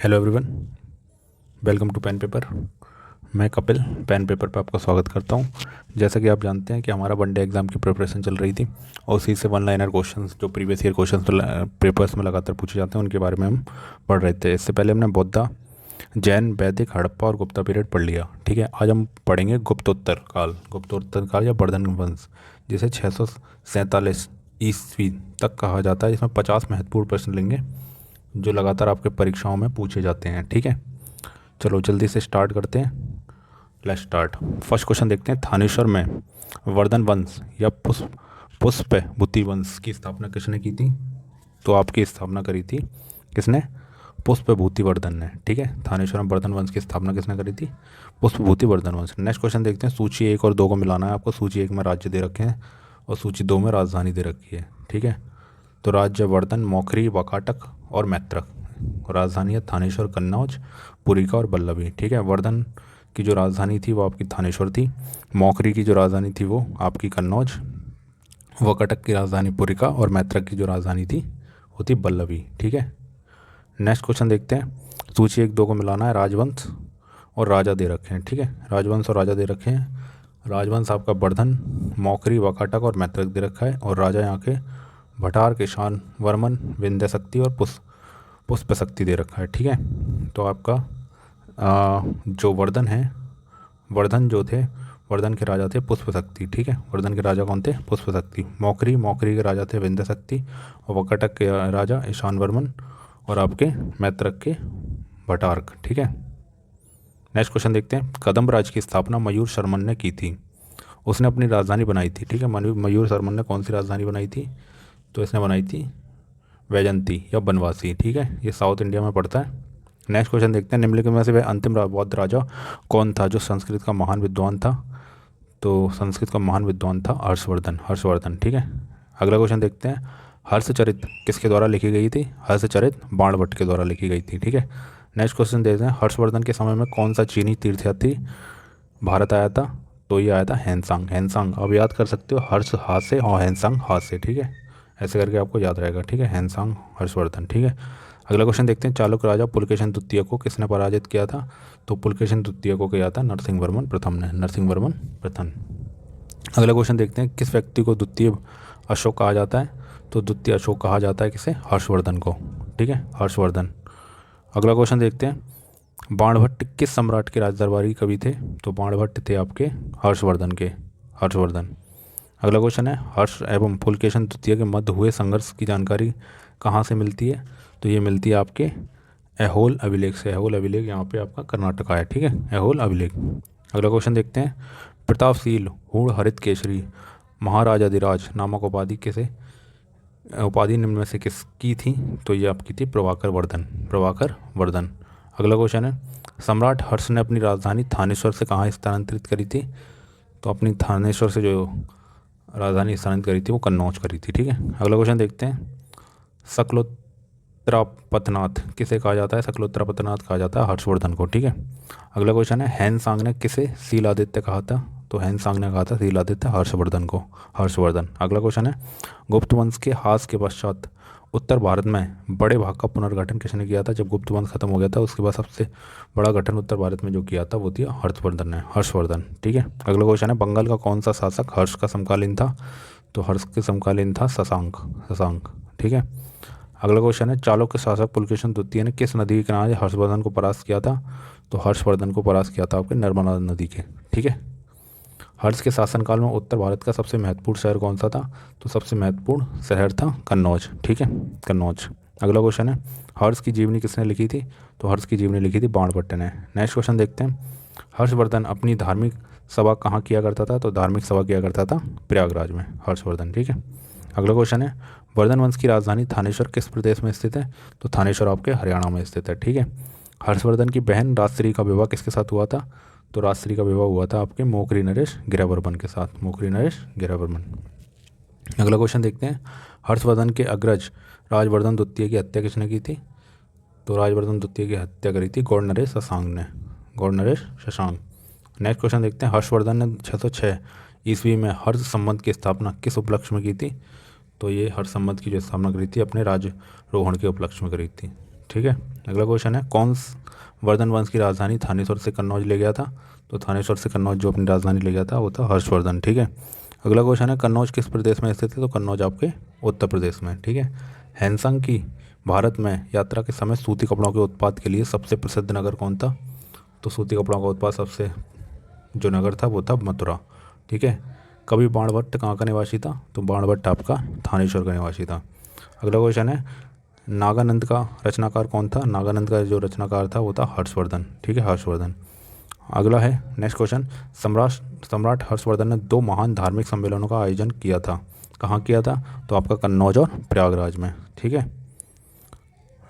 Hello everyone, welcome to pen paper. मैं Kapil pen paper पर आपका स्वागत करता हूं। जैसा कि आप जानते हैं कि हमारा वनडे एग्ज़ाम की प्रिपरेशन चल रही थी और उसी से वन लाइनर क्वेश्चंस जो प्रीवियस ईयर क्वेश्चंस पेपर्स में लगातार पूछे जाते हैं उनके बारे में हम पढ़ रहे थे। इससे पहले हमने बौद्ध, जैन, वैदिक, हड़प्पा और गुप्ता पीरियड पढ़ लिया। ठीक है, आज हम पढ़ेंगे गुप्तोत्तर काल या वर्धन वंश, जिसे 647 ईस्वी तक कहा जाता है। इसमें 50 महत्वपूर्ण प्रश्न लेंगे जो लगातार आपके परीक्षाओं में पूछे जाते हैं। ठीक है, चलो जल्दी से स्टार्ट करते हैं। Let's start. फर्स्ट क्वेश्चन देखते हैं। थानेश्वर में वर्धन वंश या पुष्पभूति वंश की स्थापना किसने की थी? तो आपकी स्थापना करी थी किसने? पुष्पभूति वर्धन ने। ठीक है, थानेश्वर में वर्धन वंश की स्थापना किसने करी थी? पुष्पभूति वर्धन वंश। नेक्स्ट क्वेश्चन देखते हैं। सूची 1 और 2 को मिलाना है आपको। सूची 1 में राज्य दे रखे हैं और सूची 2 में राजधानी दे रखी है। ठीक है, तो राज्य वर्धन, मौखरी, वाकाटक और मैत्रक। राजधानी है थानेश्वर, कन्नौज, पुरिका और बल्लभी। ठीक है, वर्धन की जो राजधानी थी वो आपकी थानेश्वर थी। मौखरी की जो राजधानी थी वो आपकी कन्नौज। वाकाटक की राजधानी पुरिका और मैत्रक की जो राजधानी थी वो थी बल्लभी। ठीक है, नेक्स्ट क्वेश्चन देखते हैं। सूची 1-2 को मिलाना है। राजवंश और राजा दे रखे हैं। ठीक है, राजवंश और राजा दे रखे हैं। राजवंश आपका वर्धन, मौखरी, वाकाटक और मैत्रक दे रखा है और राजा यहाँ के भटार, किशान वर्मन, विंध्य शक्ति और पुष्प शक्ति दे रखा है। ठीक है, तो आपका जो वर्धन है, वर्धन जो थे, वर्धन के राजा थे पुष्प शक्ति। ठीक है, वर्धन के राजा कौन थे? पुष्प शक्ति। मौखरी के राजा थे विंध्य शक्ति और वाकाटक के राजा ईशान वर्मन और आपके मैत्रक के भटार्क। ठीक है, नेक्स्ट क्वेश्चन देखते हैं। कदम्ब राज्य की स्थापना मयूर शर्मन ने की थी। उसने अपनी राजधानी बनाई थी। ठीक है, मयूर शर्मन ने कौन सी राजधानी बनाई थी? तो इसने बनाई थी वैजंती या बनवासी। ठीक है, ये साउथ इंडिया में पड़ता है। नेक्स्ट क्वेश्चन देखते हैं। निम्नलिखित में से वह अंतिम बौद्ध राजा कौन था जो संस्कृत का महान विद्वान था? तो संस्कृत का महान विद्वान था हर्षवर्धन। ठीक है, अगला क्वेश्चन देखते हैं। हर्षचरित किसके द्वारा लिखी गई थी? हर्षचरित बाणभट्ट के द्वारा लिखी गई थी। ठीक है, नेक्स्ट क्वेश्चन देखते हैं। हर्षवर्धन के समय में कौन सा चीनी तीर्थयात्री भारत आया था? तो ये आया था हैंसांग। अब याद कर सकते हो, हर्ष हाथ से और हैंसांग हाथ से। ठीक है, ऐसे करके आपको याद रहेगा। ठीक है, हैंसांग हर्षवर्धन। ठीक है, अगला क्वेश्चन देखते हैं। चालुक्य राजा पुलकेशिन द्वितीय को किसने पराजित किया था? तो पुलकेशिन द्वितीय को किया था नरसिंह वर्मन प्रथम ने। अगला क्वेश्चन देखते हैं। किस व्यक्ति को द्वितीय अशोक कहा जाता है? तो द्वितीय अशोक कहा जाता है किसे? हर्षवर्धन को। ठीक है, हर्षवर्धन। अगला क्वेश्चन देखते हैं। बाणभट्ट किस सम्राट के राजदरबारी कवि थे? तो बाणभट्ट थे आपके हर्षवर्धन। अगला क्वेश्चन है। हर्ष एवं पुलकेशिन द्वितीय के मध्य हुए संघर्ष की जानकारी कहाँ से मिलती है? तो ये मिलती है आपके ऐहोल अभिलेख से। ऐहोल अभिलेख यहाँ पे आपका कर्नाटक है। ठीक है, ऐहोल अभिलेख। अगला क्वेश्चन देखते हैं। प्रतापशील हूण हरित केसरी महाराजाधिराज नामक उपाधि निम्न में से किसकी थी? तो ये आपकी थी प्रभाकर वर्धन। अगला क्वेश्चन है। सम्राट हर्ष ने अपनी राजधानी थानेश्वर से कहाँ स्थानांतरित करी थी? तो अपनी थानेश्वर से जो राजधानी स्थानांतरित करी थी वो कन्नौज करी थी। ठीक है, अगला क्वेश्चन देखते हैं। शकलोत्तरापतनाथ किसे कहा जाता है? शकलोत्तरापतनाथ कहा जाता है हर्षवर्धन को। ठीक है, अगला क्वेश्चन है। हैंसांग ने किसे शीलादित्य कहा था? तो हैंसांग ने कहा था शीलादित्य हर्षवर्धन को। अगला क्वेश्चन है। गुप्त वंश के ह्रास के पश्चात उत्तर भारत में बड़े भाग का पुनर्गठन किसने किया था? जब गुप्त वंश खत्म हो गया था उसके बाद सबसे बड़ा गठन उत्तर भारत में जो किया था वो थी हर्षवर्धन। ठीक है, अगला क्वेश्चन है। बंगाल का कौन सा शासक हर्ष का समकालीन था? तो हर्ष के समकालीन था शशांक। ठीक है, अगला क्वेश्चन है। चालुक्य शासक पुलकेशिन द्वितीय ने किस नदी के किनारे हर्षवर्धन को परास्त किया था? तो हर्षवर्धन को परास्त किया था आपके नर्मदा नदी के। ठीक है, हर्ष के शासनकाल में उत्तर भारत का सबसे महत्वपूर्ण शहर कौन सा था? तो सबसे महत्वपूर्ण शहर था कन्नौज। ठीक है, कन्नौज। अगला क्वेश्चन है। हर्ष की जीवनी किसने लिखी थी? तो हर्ष की जीवनी लिखी थी बाणभट्ट ने। नेक्स्ट क्वेश्चन देखते हैं। हर्षवर्धन अपनी धार्मिक सभा कहाँ किया करता था? तो धार्मिक सभा किया करता था प्रयागराज में हर्षवर्धन। ठीक है, अगला क्वेश्चन है। वर्धन वंश की राजधानी थानेश्वर किस प्रदेश में स्थित है? तो थानेश्वर आपके हरियाणा में स्थित है। ठीक है, हर्षवर्धन की बहन राजश्री का विवाह किसके साथ हुआ था? तो राजश्री का विवाह हुआ था आपके मोकरी नरेश गिरिवर्मन के साथ। अगला क्वेश्चन देखते हैं। हर्षवर्धन के अग्रज राजवर्धन द्वितीय की हत्या किसने की थी? तो राजवर्धन द्वितीय की हत्या करी थी गौड़नरेश शशांक। नेक्स्ट क्वेश्चन देखते हैं। हर्षवर्धन ने 606 ईस्वी में हर्ष संबंध की स्थापना किस उपलक्ष्य में की थी? तो ये हर्ष संबंध की जो स्थापना करी थी अपने राजरोहण के उपलक्ष्य में करी थी। ठीक है, अगला क्वेश्चन है कौन वर्धन वंश की राजधानी थानेश्वर से कन्नौज ले गया था? तो थानेश्वर से कन्नौज जो अपनी राजधानी ले गया था वो था हर्षवर्धन। ठीक है। अगला क्वेश्चन है कन्नौज किस प्रदेश में स्थित है? तो कन्नौज आपके उत्तर प्रदेश में। ठीक है। हैंसंग की भारत में यात्रा के समय सूती कपड़ों के उत्पाद के लिए सबसे प्रसिद्ध नगर कौन था? तो सूती कपड़ों का उत्पाद सबसे जो नगर था वो था मथुरा। ठीक है। कवि बाणभट्ट कहाँ का निवासी था? तो बाणभट्ट आपका थानेश्वर का निवासी था। अगला क्वेश्चन है नागानंद का रचनाकार कौन था? नागानंद का जो रचनाकार था वो था हर्षवर्धन। ठीक है, हर्षवर्धन। अगला है नेक्स्ट क्वेश्चन, सम्राट हर्षवर्धन ने 2 महान धार्मिक सम्मेलनों का आयोजन किया था। कहाँ किया था? तो आपका कन्नौज और प्रयागराज में। ठीक है।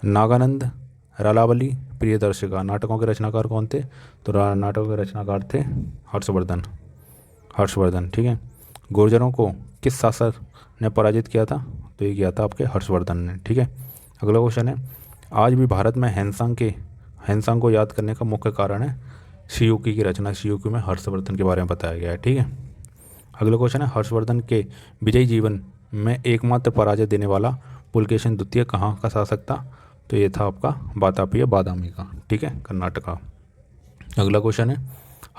नागानंद, रालावली, प्रियदर्शिका नाटकों के रचनाकार कौन थे? तो नाटकों के रचनाकार थे हर्षवर्धन। ठीक है। गुर्जरों को किस शासक ने पराजित किया था? तो ये किया था आपके हर्षवर्धन ने। ठीक है। अगला क्वेश्चन है आज भी भारत में हैंसांग को याद करने का मुख्य कारण है शियुकी की रचना। शियुकी में हर्षवर्धन के बारे में बताया गया है। ठीक है। अगला क्वेश्चन है हर्षवर्धन के विजयी जीवन में एकमात्र पराजय देने वाला पुलकेशिन द्वितीय कहाँ का शासक था? तो ये था आपका वातापीय बादामी का। ठीक है, कर्नाटका। अगला क्वेश्चन है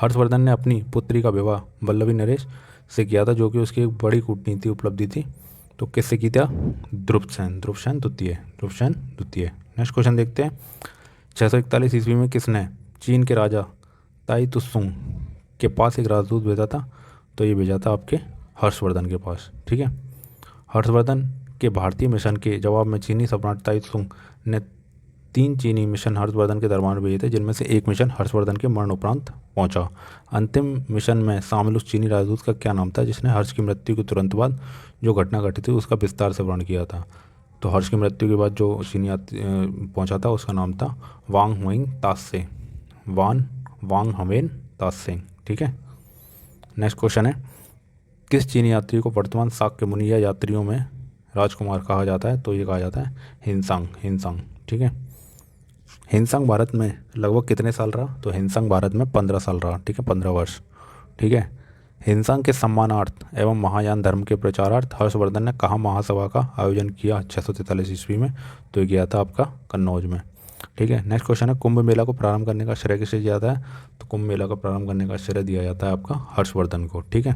हर्षवर्धन ने अपनी पुत्री का विवाह वल्लभी नरेश से किया था जो कि उसकी एक बड़ी कूटनीति उपलब्धि थी। तो किससे की था? द्रुपदसेन द्वितीय। नेक्स्ट क्वेश्चन देखते हैं 641 ईस्वी में किसने चीन के राजा ताई तुसुंग के पास एक राजदूत भेजा था? तो ये भेजा था आपके हर्षवर्धन के पास। ठीक है। हर्षवर्धन के भारतीय मिशन के जवाब में चीनी सम्राट ताई तुसुंग ने 3 चीनी मिशन हर्षवर्धन के दरबार में भेजे थे, जिनमें से एक मिशन हर्षवर्धन के मरण उपरांत पहुंचा। अंतिम मिशन में शामिल उस चीनी राजदूत का क्या नाम था जिसने हर्ष की मृत्यु के तुरंत बाद जो घटना घटी थी उसका विस्तार से वर्णन किया था? तो हर्ष की मृत्यु के बाद जो चीनी पहुंचा था उसका नाम था वांग हवेन तात्से। ठीक है। नेक्स्ट क्वेश्चन है किस चीनी यात्री को वर्तमान शाक्य मुनि या यात्रियों में राजकुमार कहा जाता है? तो ये कहा जाता है हिनसांग। ठीक है। हिनसांग भारत में लगभग कितने साल रहा? तो हिनसांग भारत में 15 साल रहा। ठीक है, 15 वर्ष। ठीक है। हिनसांग के सम्मानार्थ एवं महायान धर्म के प्रचारार्थ हर्षवर्धन ने कहाँ महासभा का आयोजन किया 643 ईस्वी में? तो ये किया था आपका कन्नौज में। ठीक है। नेक्स्ट क्वेश्चन है कुंभ मेला को प्रारंभ करने का श्रेय किसे दिया जाता है? तो कुंभ मेला का प्रारंभ करने का श्रेय दिया जाता है आपका हर्षवर्धन को। ठीक है।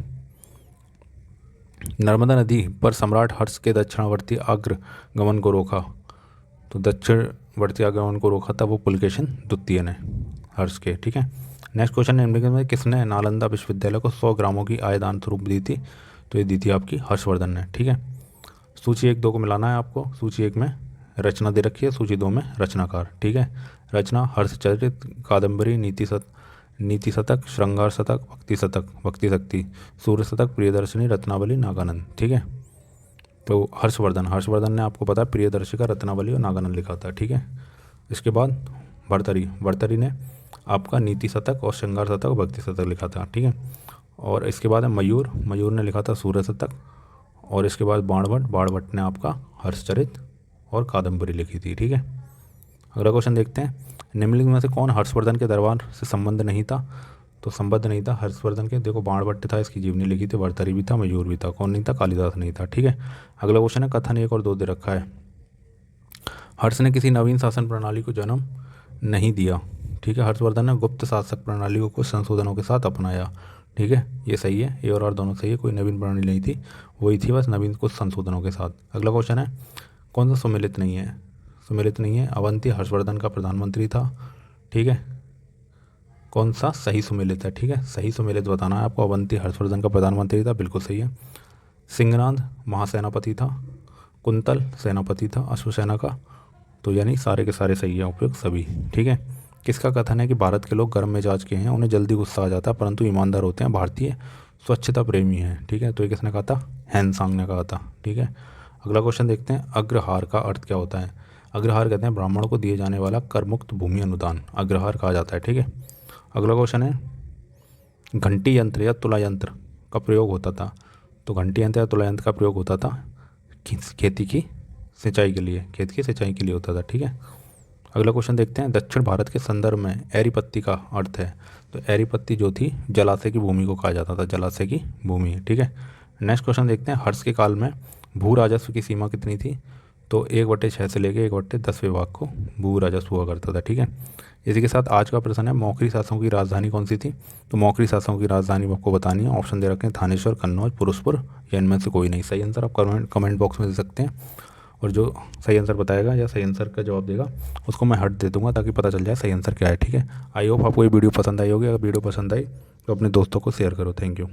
नर्मदा नदी पर सम्राट हर्ष के दक्षिणावर्ती अग्रगमन को रोका। तो दक्षिणवर्ती आगमन को रोका था वो पुलकेशिन द्वितीय ने हर्ष के। ठीक है। नेक्स्ट क्वेश्चन निम्नलिखित में किसने नालंदा विश्वविद्यालय को 100 ग्रामों की आय दान स्वरूप दी थी? तो ये दी थी आपकी हर्षवर्धन ने। ठीक है। सूची 1-2 को मिलाना है आपको। सूची 1 में रचना दे रखी है, सूची 2 में रचनाकार। ठीक है। रचना हर्षचरित, कादम्बरी, नीति शतक, श्रृंगार शतक, भक्ति शक्ति, सूर्य शतक, प्रियदर्शिनी, रत्नावली, नागानंद। ठीक है। तो हर्षवर्धन ने आपको पता है प्रियदर्शिका, रत्नावली और नागानंद लिखा था। ठीक है। इसके बाद भर्तरी ने आपका नीति शतक और श्रृंगार शतक और भक्ति शतक लिखा था। ठीक है। और इसके बाद है मयूर ने लिखा था सूर्य शतक। और इसके बाद बाणभट्ट ने आपका हर्षचरित और कादम्बरी लिखी थी। ठीक है। अगला क्वेश्चन देखते हैं निम्नलिखित में से कौन हर्षवर्धन के दरबार से संबंध नहीं था? तो संबद्ध नहीं था हर्षवर्धन के। देखो बाणभट्ट था, इसकी जीवनी लिखी थी, भर्तरी भी था, मयूर भी था, कौन नहीं था? कालिदास नहीं था। ठीक है। अगला क्वेश्चन है कथन 1 और 2 दे रखा है। हर्ष ने किसी नवीन शासन प्रणाली को जन्म नहीं दिया। ठीक है। हर्षवर्धन ने गुप्त शासक प्रणाली को कुछ संशोधनों के साथ अपनाया। ठीक है, ये सही है, ए और आर दोनों सही है, कोई नवीन प्रणाली नहीं थी, वही थी बस नवीन कुछ संशोधनों के साथ। अगला क्वेश्चन है कौन सा सुमेलित नहीं है? अवंती हर्षवर्धन का प्रधानमंत्री था। ठीक है। कौन सा सही सुमेलित है? ठीक है, सही सुमेलित बताना है आपको। अवंती हर्षवर्धन का प्रधानमंत्री था, बिल्कुल सही है। सिंहनाद महासेनापति था। कुंतल सेनापति था अश्वसेना का। तो यानी सारे के सारे सही है, उपयुक्त सभी। ठीक है। किसका कथन है कि भारत के लोग गर्म मिजाज के हैं, उन्हें जल्दी गुस्सा आ जाता है परंतु ईमानदार होते हैं, भारतीय स्वच्छता प्रेमी हैं? ठीक है। तो ये किसने कहा था? हैंसांग ने कहा था। ठीक है। अगला क्वेश्चन देखते हैं अग्रहार का अर्थ क्या होता है? अग्रहार कहते हैं ब्राह्मणों को दिए जाने वाला कर मुक्त भूमि अनुदान, अग्रहार कहा जाता है। ठीक है। अगला क्वेश्चन है घंटी यंत्र या तुला यंत्र का प्रयोग होता था। तो घंटी यंत्र या तुला यंत्र का प्रयोग होता था खेती की सिंचाई के लिए, खेत की सिंचाई के लिए होता था। ठीक है। अगला क्वेश्चन देखते हैं दक्षिण भारत के संदर्भ में एरीपत्ती का अर्थ है। तो एरीपत्ती जो थी जलाशय की भूमि को कहा जाता था, जलाशय की भूमि। ठीक है। नेक्स्ट क्वेश्चन देखते हैं हर्ष के काल में भू राजस्व की सीमा कितनी थी? तो 1/6 से लेके 1/10 विभाग को भू राजस्व हुआ करता था। ठीक है, इसी के साथ आज का प्रश्न है, मौखरी शासकों की राजधानी कौन सी थी? तो मौखरी शासकों की राजधानी आपको बतानी है। ऑप्शन दे रखे हैं थानेश्वर, कन्नौज, पुरुषपुर या इनमें से कोई नहीं। सही आंसर आप कमेंट बॉक्स में दे सकते हैं, और जो सही आंसर बताएगा या सही आंसर का जवाब देगा उसको मैं हट दे दूंगा ताकि पता चल जाए सही आंसर क्या है। ठीक है, आई होप आपको ये वीडियो पसंद आई होगी। अगर वीडियो पसंद आई तो अपने दोस्तों को शेयर करो। Thank you.